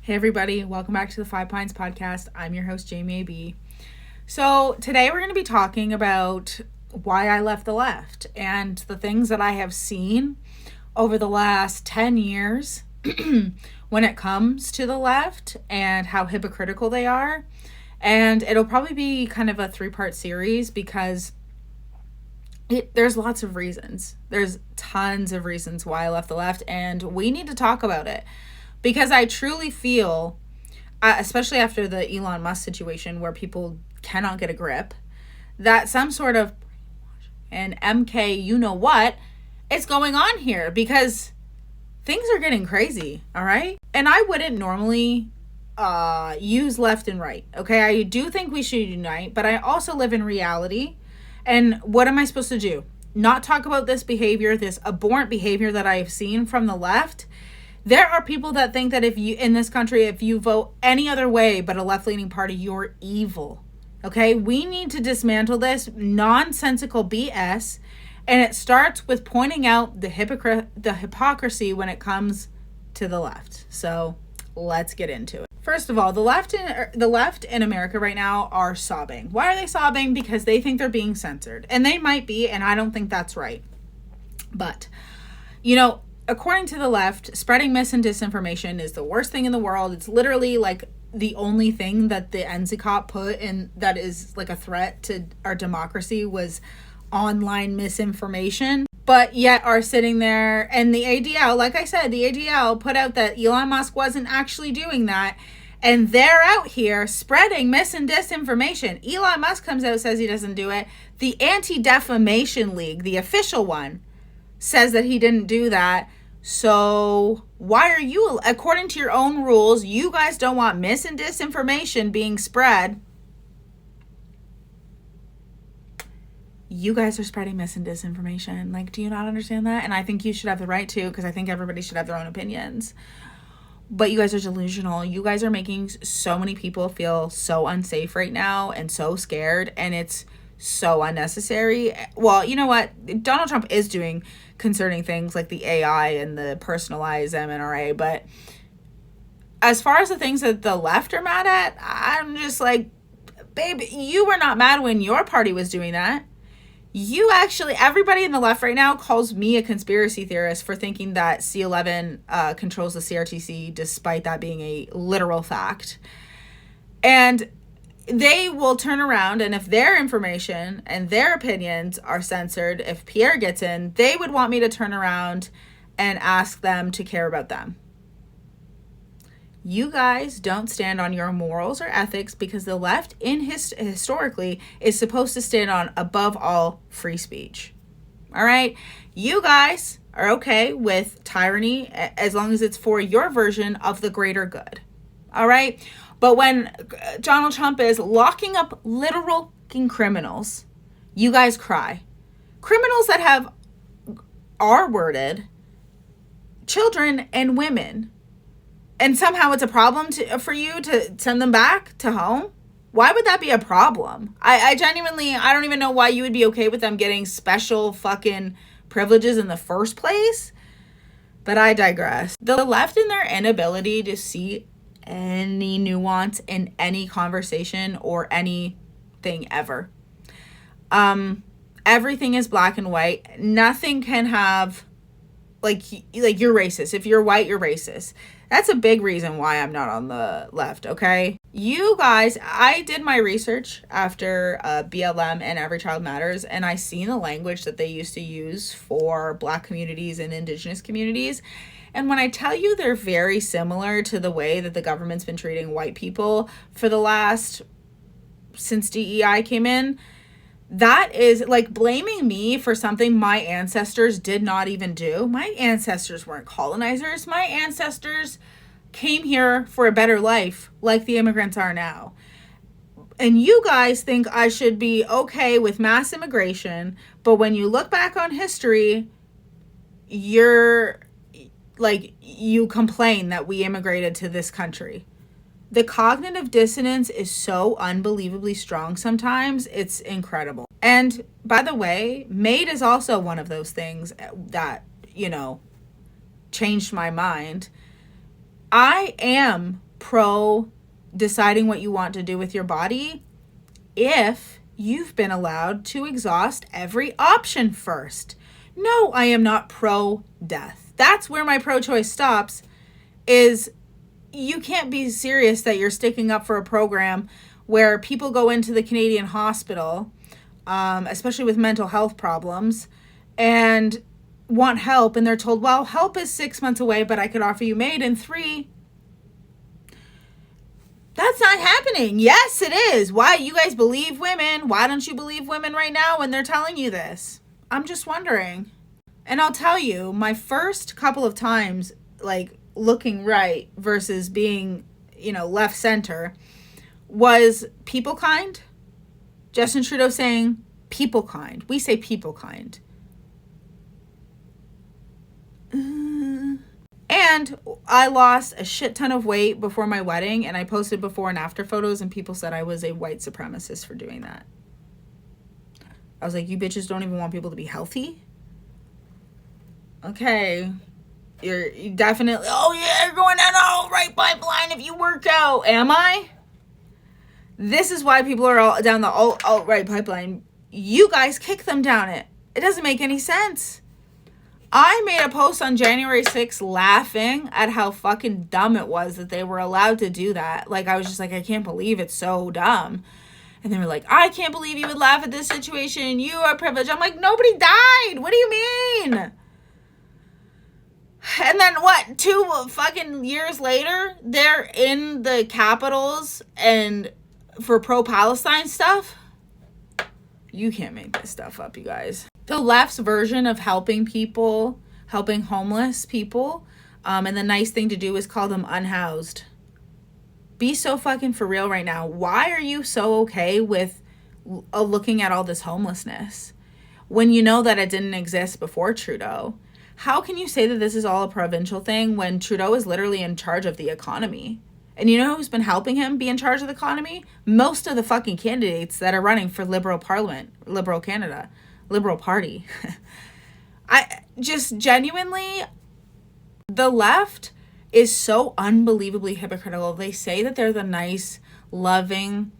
Hey everybody, welcome back to the Five Pines podcast. I'm your host, Jamie A.B. So today we're going to be talking about why I left the left and the things that I have seen over the last 10 years when it comes to the left and how hypocritical they are. And it'll probably be kind of a 3-part series because there's lots of reasons. There's tons of reasons why I left the left, and we need to talk about it. Because I truly feel, especially after the Elon Musk situation where people cannot get a grip, that some sort of an MK you-know-what is going on here because things are getting crazy, all right? And I wouldn't normally use left and right, okay? I do think we should unite, but I also live in reality. And what am I supposed to do? Not talk about this behavior, this abhorrent behavior that I've seen from the left? There are people that think that if you vote any other way but a left-leaning party, you're evil. Okay? We need to dismantle this nonsensical BS, and it starts with pointing out the hypocrisy when it comes to the left. So let's get into it. First of all, the left in America right now are sobbing. Why are they sobbing? Because they think they're being censored. And they might be, and I don't think that's right. But, according to the left, spreading mis and disinformation is the worst thing in the world. It's literally like the only thing that the NCCOP put in that is like a threat to our democracy was online misinformation. But yet are sitting there, and the ADL, like I said, the ADL put out that Elon Musk wasn't actually doing that. And they're out here spreading mis and disinformation. Elon Musk comes out, says he doesn't do it. The Anti-Defamation League, the official one, says that he didn't do that. So why are you, according to your own rules, you guys don't want mis and disinformation being spread? You guys are spreading mis and disinformation. Like, do you not understand that? And I think you should have the right to, because I think everybody should have their own opinions. But you guys are delusional. You guys are making so many people feel so unsafe right now and so scared, and it's so unnecessary. Well, you know what? Donald Trump is doing concerning things like the AI and the personalized MNRA, but as far as the things that the left are mad at, I'm just like, babe, you were not mad when your party was doing that. Everybody in the left right now calls me a conspiracy theorist for thinking that C11 controls the CRTC, despite that being a literal fact. And they will turn around, and if their information and their opinions are censored, if Pierre gets in, they would want me to turn around and ask them to care about them. You guys don't stand on your morals or ethics because the left historically is supposed to stand on above all free speech. All right? You guys are okay with tyranny as long as it's for your version of the greater good. All right? But when Donald Trump is locking up literal criminals, you guys cry. Criminals that have R-worded children and women. And somehow it's a problem for you to send them back to home? Why would that be a problem? I genuinely, I don't even know why you would be okay with them getting special fucking privileges in the first place. But I digress. The left, in their inability to see any nuance in any conversation or anything ever. Everything is black and white. Nothing can have, like you're racist. If you're white, you're racist. That's a big reason why I'm not on the left, okay? You guys, I did my research after BLM and Every Child Matters, and I seen the language that they used to use for Black communities and Indigenous communities. And when I tell you they're very similar to the way that the government's been treating white people for since DEI came in, that is like blaming me for something my ancestors did not even do. My ancestors weren't colonizers. My ancestors came here for a better life like the immigrants are now. And you guys think I should be okay with mass immigration, but when you look back on history, you complain that we immigrated to this country. The cognitive dissonance is so unbelievably strong sometimes. It's incredible. And by the way, MAID is also one of those things that, changed my mind. I am pro deciding what you want to do with your body if you've been allowed to exhaust every option first. No, I am not pro-death. That's where my pro-choice stops, is you can't be serious that you're sticking up for a program where people go into the Canadian hospital, especially with mental health problems, and want help, and they're told, well, help is 6 months away, but I could offer you MAID in 3. That's not happening. Yes, it is. Why? You guys believe women. Why don't you believe women right now when they're telling you this? I'm just wondering. And I'll tell you, my first couple of times, like, looking right versus being, left center, was people kind. Justin Trudeau saying people kind. We say people kind. And I lost a shit ton of weight before my wedding, and I posted before and after photos, and people said I was a white supremacist for doing that. I was like, you bitches don't even want people to be healthy? Okay. You're definitely, oh yeah, you're going down the alt-right pipeline if you work out. Am I? This is why people are all down the alt-right pipeline. You guys kick them down it. It doesn't make any sense. I made a post on January 6th laughing at how fucking dumb it was that they were allowed to do that. Like, I was just like, I can't believe it's so dumb. And they were like, I can't believe you would laugh at this situation. You are privileged. I'm like, nobody died. What do you mean? And then what? 2 fucking years later, they're in the capitals and for pro-Palestine stuff? You can't make this stuff up, you guys. The left's version of helping people, helping homeless people, and the nice thing to do is call them unhoused. Be so fucking for real right now. Why are you so okay with looking at all this homelessness when you know that it didn't exist before Trudeau? How can you say that this is all a provincial thing when Trudeau is literally in charge of the economy? And you know who's been helping him be in charge of the economy? Most of the fucking candidates that are running for Liberal Parliament, Liberal Canada, Liberal Party. I just genuinely, the left is so unbelievably hypocritical. They say that they're the nice, loving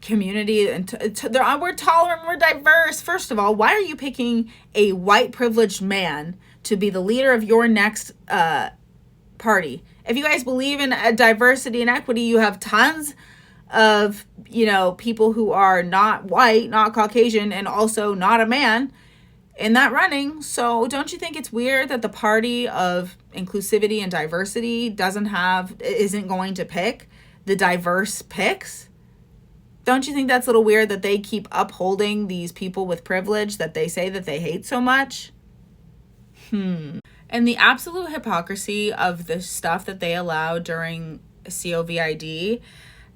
community, and we're tolerant, we're diverse. First of all, why are you picking a white privileged man to be the leader of your next party? If you guys believe in diversity and equity, you have tons of, people who are not white, not Caucasian, and also not a man in that running. So don't you think it's weird that the party of inclusivity and diversity isn't going to pick the diverse picks? Don't you think that's a little weird that they keep upholding these people with privilege that they say that they hate so much? And the absolute hypocrisy of the stuff that they allow during COVID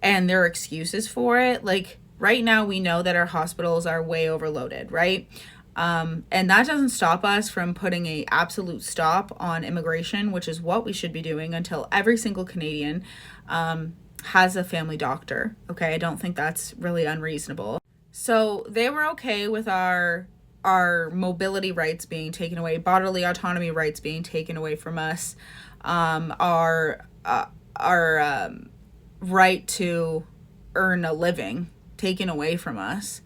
and their excuses for it. Like, right now we know that our hospitals are way overloaded, right? And that doesn't stop us from putting a absolute stop on immigration, which is what we should be doing until every single Canadian has a family doctor. Okay, I don't think that's really unreasonable. So they were okay with our mobility rights being taken away, bodily autonomy rights being taken away from us, our right to earn a living taken away from us,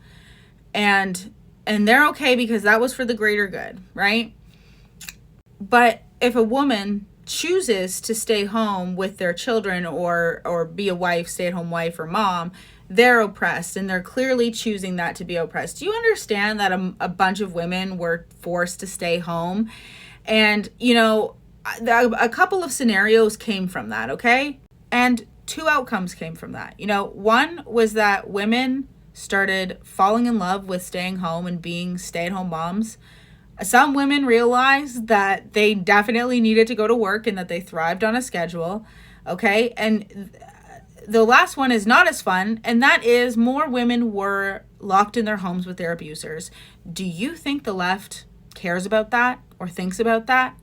and they're okay because that was for the greater good, right? But if a woman chooses to stay home with their children or be a wife, stay-at-home wife or mom, they're oppressed, and they're clearly choosing that to be oppressed. Do you understand that a bunch of women were forced to stay home? And, a couple of scenarios came from that, okay? And 2 outcomes came from that. One was that women started falling in love with staying home and being stay-at-home moms. Some women realized that they definitely needed to go to work and that they thrived on a schedule, okay? And the last one is not as fun, and that is more women were locked in their homes with their abusers. Do you think the left cares about that or thinks about that?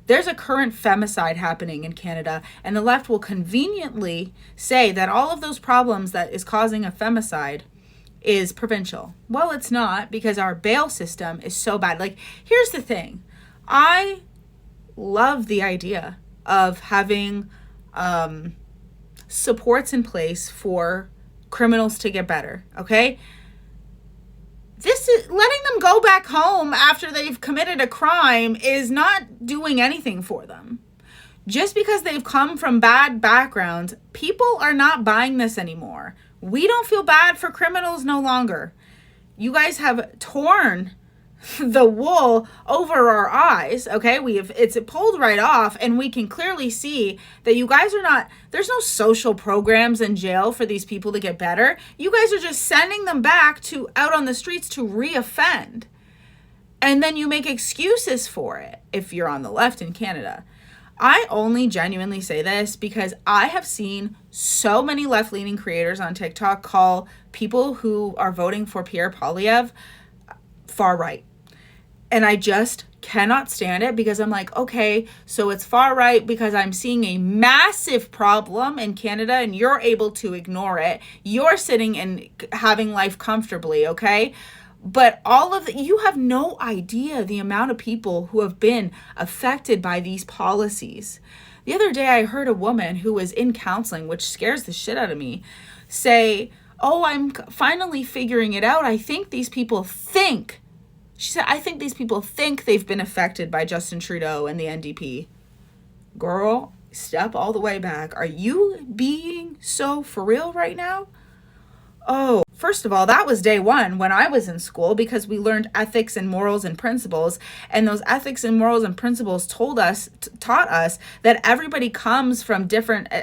There's a current femicide happening in Canada, and the left will conveniently say that all of those problems that is causing a femicide is provincial. Well, it's not, because our bail system is so bad. Like, here's the thing. I love the idea of having supports in place for criminals to get better, okay? This is letting them go back home after they've committed a crime is not doing anything for them. Just because they've come from bad backgrounds, people are not buying this anymore. We don't feel bad for criminals no longer. You guys have torn the wool over our eyes, okay? It's pulled right off, and we can clearly see that you guys are not, there's no social programs in jail for these people to get better. You guys are just sending them back to out on the streets to reoffend. And then you make excuses for it if you're on the left in Canada. I only genuinely say this because I have seen so many left-leaning creators on TikTok call people who are voting for Pierre Poilievre far right. And I just cannot stand it because I'm like, okay, so it's far right because I'm seeing a massive problem in Canada and you're able to ignore it. You're sitting and having life comfortably, okay? But you have no idea the amount of people who have been affected by these policies. The other day I heard a woman who was in counseling, which scares the shit out of me, say, oh, I'm finally figuring it out. I think these people think. She said, I think these people think they've been affected by Justin Trudeau and the NDP. Girl, step all the way back. Are you being so for real right now? Oh, first of all, that was day one when I was in school because we learned ethics and morals and principles. And those ethics and morals and principles taught us that everybody comes from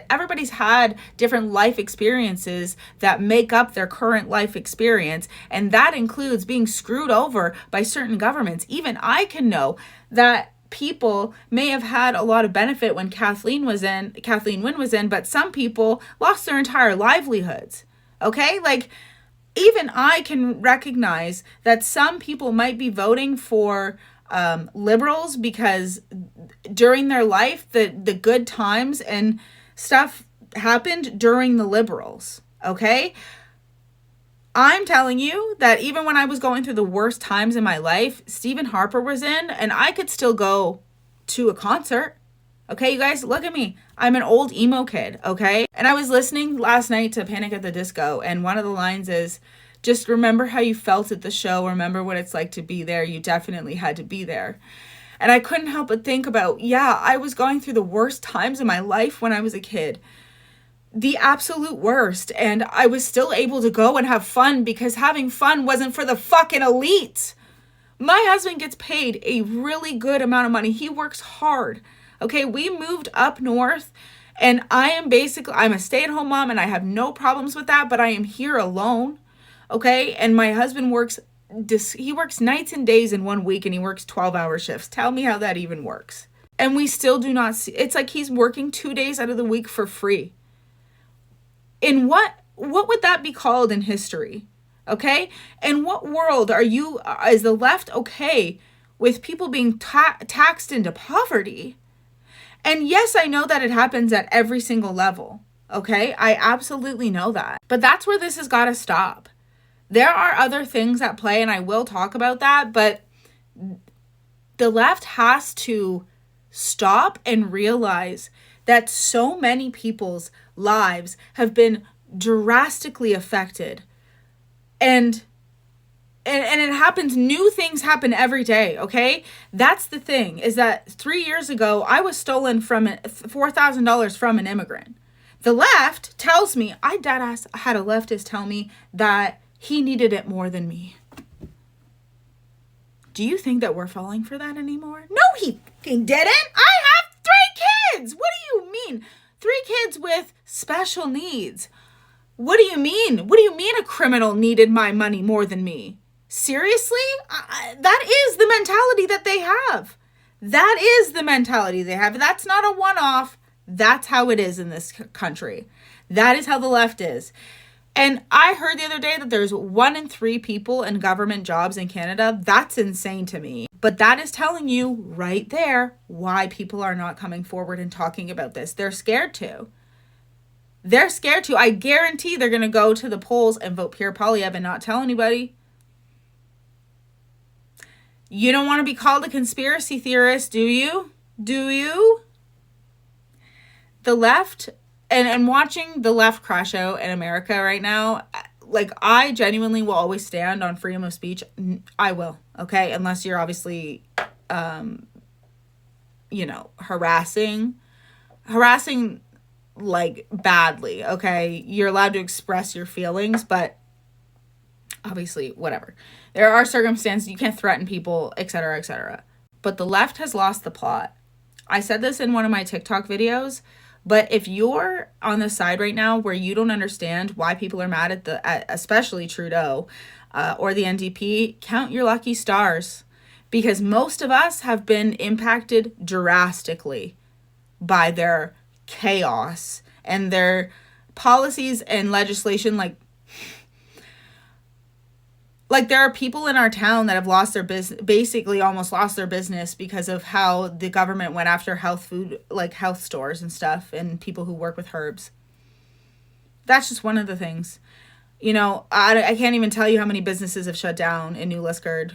everybody's had different life experiences that make up their current life experience. And that includes being screwed over by certain governments. Even I can know that people may have had a lot of benefit when Kathleen Wynne was in, but some people lost their entire livelihoods. Okay, like even I can recognize that some people might be voting for liberals because during their life, the good times and stuff happened during the liberals. Okay, I'm telling you that even when I was going through the worst times in my life, Stephen Harper was in and I could still go to a concert. Okay, you guys, look at me. I'm an old emo kid, okay? And I was listening last night to Panic at the Disco, and one of the lines is, just remember how you felt at the show. Remember what it's like to be there. You definitely had to be there. And I couldn't help but think about, I was going through the worst times in my life when I was a kid. The absolute worst. And I was still able to go and have fun because having fun wasn't for the fucking elite. My husband gets paid a really good amount of money. He works hard. Okay, we moved up north and I'm a stay-at-home mom and I have no problems with that, but I am here alone. Okay, and my husband works nights and days in 1 week and he works 12-hour shifts. Tell me how that even works. And we still do not see, it's like he's working 2 days out of the week for free. In what would that be called in history? Okay, in what world is the left okay with people being taxed into poverty? And yes, I know that it happens at every single level, okay? I absolutely know that. But that's where this has got to stop. There are other things at play, and I will talk about that, but the left has to stop and realize that so many people's lives have been drastically affected. And it happens, new things happen every day, okay? That's the thing, is that 3 years ago, I was stolen from $4,000 from an immigrant. The left tells me, I deadass had a leftist tell me that he needed it more than me. Do you think that we're falling for that anymore? No, he fucking didn't. I have 3 kids. What do you mean? 3 kids with special needs. What do you mean? What do you mean a criminal needed my money more than me? Seriously? That is the mentality that they have. That is the mentality they have. That's not a one-off. That's how it is in this country. That is how the left is. And I heard the other day that there's 1 in 3 people in government jobs in Canada. That's insane to me. But that is telling you right there why people are not coming forward and talking about this. They're scared to. They're scared to. I guarantee they're going to go to the polls and vote Pierre Poilievre and not tell anybody. You don't want to be called a conspiracy theorist, do you? Do you? the left, and watching the left crash out in America right now, like, I genuinely will always stand on freedom of speech. I will, okay? Unless you're obviously, harassing, like, badly, okay? You're allowed to express your feelings, but obviously, whatever. There are circumstances you can't threaten people, etc., etc. But the left has lost the plot. I said this in one of my TikTok videos, but if you're on the side right now where you don't understand why people are mad at especially Trudeau or the NDP, count your lucky stars, because most of us have been impacted drastically by their chaos and their policies and legislation. Like there are people in our town that have lost their business, basically almost lost their business, because of how the government went after health stores and stuff, and people who work with herbs. That's just one of the things. I can't even tell you how many businesses have shut down in New Liskeard.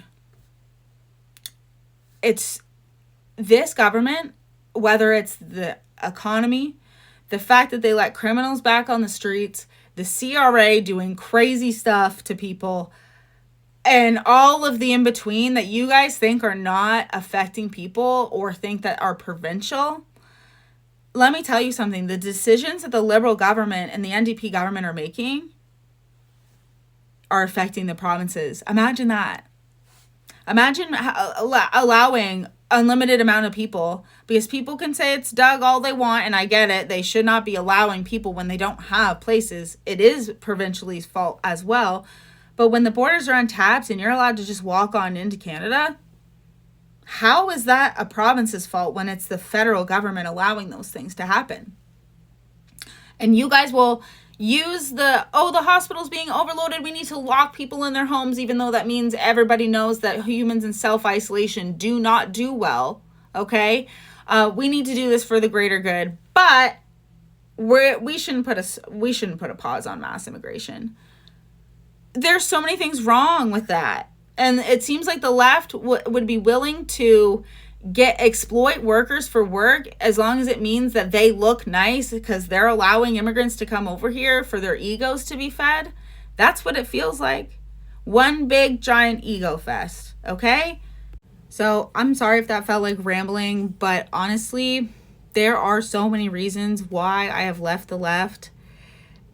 It's this government, whether it's the economy, the fact that they let criminals back on the streets, the CRA doing crazy stuff to people, and all of the in-between that you guys think are not affecting people or think that are provincial. Let me tell you something. The decisions that the Liberal government and the NDP government are making are affecting the provinces. Imagine that. Imagine allowing unlimited amount of people, because people can say it's Doug all they want, and I get it. They should not be allowing people when they don't have places. It is provincially's fault as well. But when the borders are untapped and you're allowed to just walk on into Canada, how is that a province's fault when it's the federal government allowing those things to happen? And you guys will use the hospital's being overloaded, we need to lock people in their homes, even though that means everybody knows that humans in self-isolation do not do well, okay? We need to do this for the greater good, but we shouldn't put a pause on mass immigration. There's so many things wrong with that. And it seems like the left would be willing to exploit workers for work as long as it means that they look nice, because they're allowing immigrants to come over here for their egos to be fed. That's what it feels like. One big giant ego fest, okay? So I'm sorry if that felt like rambling, but honestly, there are so many reasons why I have left the left.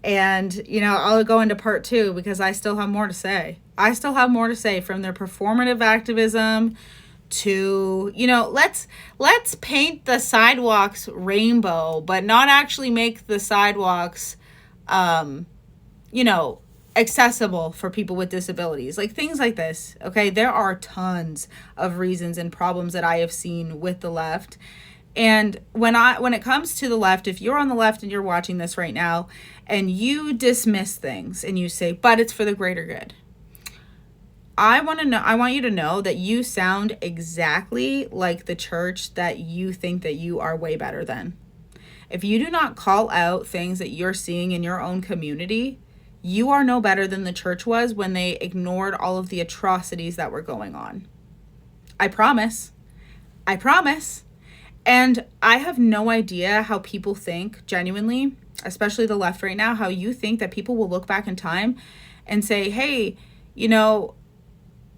And, I'll go into part 2 because I still have more to say. I still have more to say, from their performative activism to, let's paint the sidewalks rainbow, but not actually make the sidewalks, accessible for people with disabilities. Like things like this, okay? There are tons of reasons and problems that I have seen with the left. And when it comes to the left, if you're on the left and you're watching this right now and you dismiss things and you say, but it's for the greater good, I want you to know that you sound exactly like the church that you think that you are way better than. If you do not call out things that you're seeing in your own community, you are no better than the church was when they ignored all of the atrocities that were going on. I promise. And I have no idea how people think, genuinely, especially the left right now, how you think that people will look back in time and say, hey,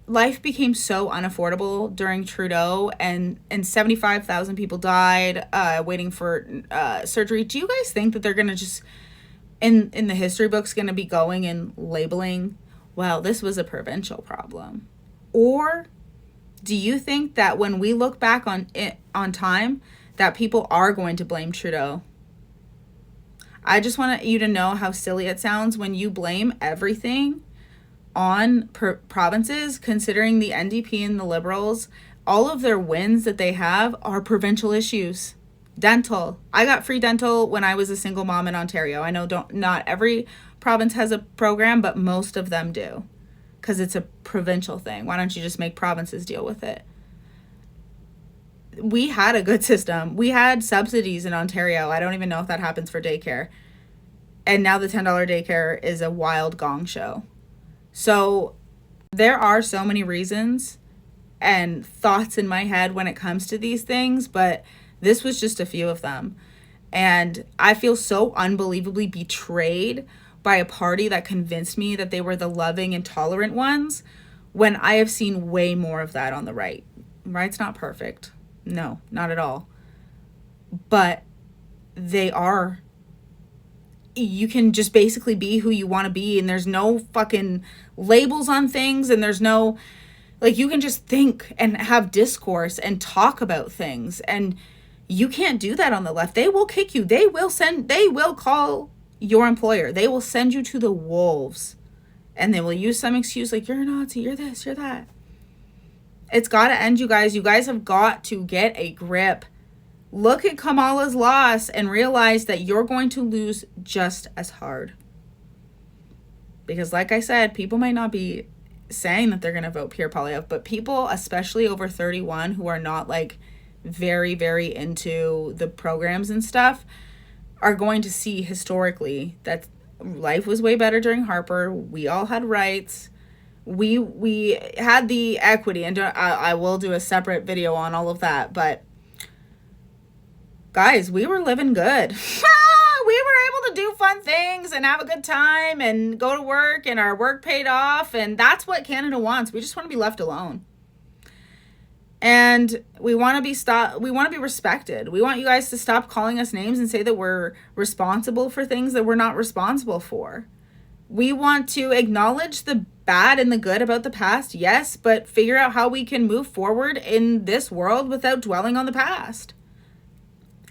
life became so unaffordable during Trudeau and 75,000 people died waiting for surgery. Do you guys think that they're going to just, in the history books, going to be going and labeling, well, this was a provincial problem? Or do you think that when we look back on time, that people are going to blame Trudeau? I just want you to know how silly it sounds when you blame everything on provinces, considering the NDP and the Liberals, all of their wins that they have are provincial issues. Dental. I got free dental when I was a single mom in Ontario. I know not every province has a program, but most of them do, because it's a provincial thing. Why don't you just make provinces deal with it? We had a good system. We had subsidies in Ontario. I don't even know if that happens for daycare. And now the $10 daycare is a wild gong show. So there are so many reasons and thoughts in my head when it comes to these things, but this was just a few of them. And I feel so unbelievably betrayed by a party that convinced me that they were the loving and tolerant ones, when I have seen way more of that on the right. Right's not perfect. No, not at all. But they are. You can just basically be who you want to be, and there's no fucking labels on things, and there's no, like, you can just think and have discourse and talk about things, and you can't do that on the left. They will kick you. They will call your employer. They will send you to the wolves, and they will use some excuse like, you're a Nazi, you're this, you're that. It's got to end, you guys. You guys have got to get a grip. Look at Kamala's loss and realize that you're going to lose just as hard. Because like I said, people might not be saying that they're going to vote Pierre Poilievre, but people, especially over 31, who are not like very, very into the programs and stuff, are going to see historically that life was way better during Harper. We all had rights. We had the equity, and I will do a separate video on all of that, but guys, we were living good. We were able to do fun things and have a good time and go to work, and our work paid off, and that's what Canada wants. We just want to be left alone. And we want to be respected. We want you guys to stop calling us names and say that we're responsible for things that we're not responsible for. We want to acknowledge the bad and the good about the past, yes, but figure out how we can move forward in this world without dwelling on the past.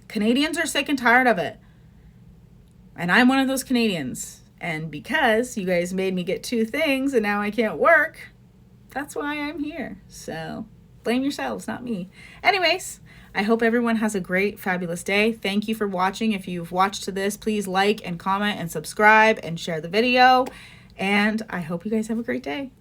Canadians are sick and tired of it. And I'm one of those Canadians. And because you guys made me get 2 things and now I can't work, that's why I'm here. So blame yourselves, not me. Anyways, I hope everyone has a great, fabulous day. Thank you for watching. If you've watched to this, please like and comment and subscribe and share the video. And I hope you guys have a great day.